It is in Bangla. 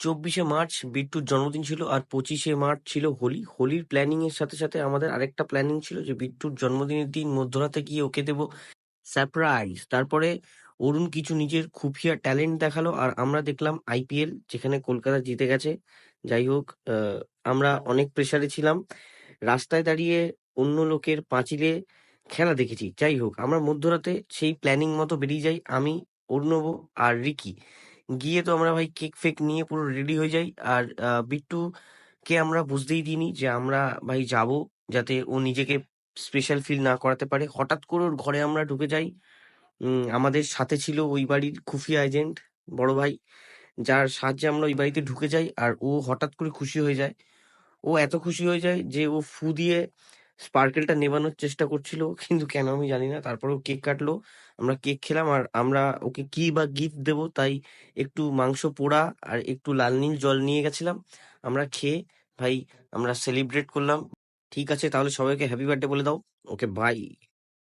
24শে মার্চ বিট্টুর জন্মদিন ছিল আর 25শে মার্চ ছিল হোলি। হোলির প্ল্যানিং এর সাথে সাথে আমাদের আরেকটা প্ল্যানিং ছিল যে বিট্টুর জন্মদিনের দিন মধ্যরাতে গিয়ে ওকে দেবো সারপ্রাইজ। তারপরে অরুণ কিছু নিজের খুফিয়া ট্যালেন্ট দেখালো আর আমরা দেখলাম আইপিএল, যেখানে কলকাতা জিতে গেছে। যাই হোক, আমরা অনেক প্রেসারে ছিলাম, রাস্তায় দাঁড়িয়ে অন্য লোকের পাঁচিলে খেলা দেখেছি। যাই হোক, আমরা মধ্যরাতে সেই প্ল্যানিং মতো বেরিয়ে যাই, আমি, অর্ণব আর রিকি। গিয়ে তো আমরা ভাই কেক ফেক নিয়ে পুরো রেডি হয়ে যাই। আর বিট্টুকে আমরা বুঝতেই দিইনি যে আমরা ভাই যাব, যাতে ও নিজেকে স্পেশাল ফিল না করাতে পারে। হঠাৎ করে ওর ঘরে আমরা ঢুকে যাই। আমাদের সাথে ছিল ওই বাড়ির খুফিয়া এজেন্ট, বড় ভাই, যার সাহায্যে আমরা ওই বাড়িতে ঢুকে যাই। আর ও হঠাৎ করে খুশি হয়ে যায়। ও এত খুশি হয়ে যায় যে ও ফু দিয়ে স্পার্কেলটা নেভানোর চেষ্টা করছিল, কিন্তু কেন আমি জানি না। তারপরে ও কেক কাটলো, আমরা কেক খেলাম। আর আমরা ওকে কি বা গিফট দেবো, তাই একটু মাংস পোড়া আর একটু লাল নীল জল নিয়ে গেছিলাম। আমরা খেয়ে ভাই আমরা সেলিব্রেট করলাম। ঠিক আছে, তাহলে সবাইকে হ্যাপি বার্থডে বলে দাও। ওকে, বাই।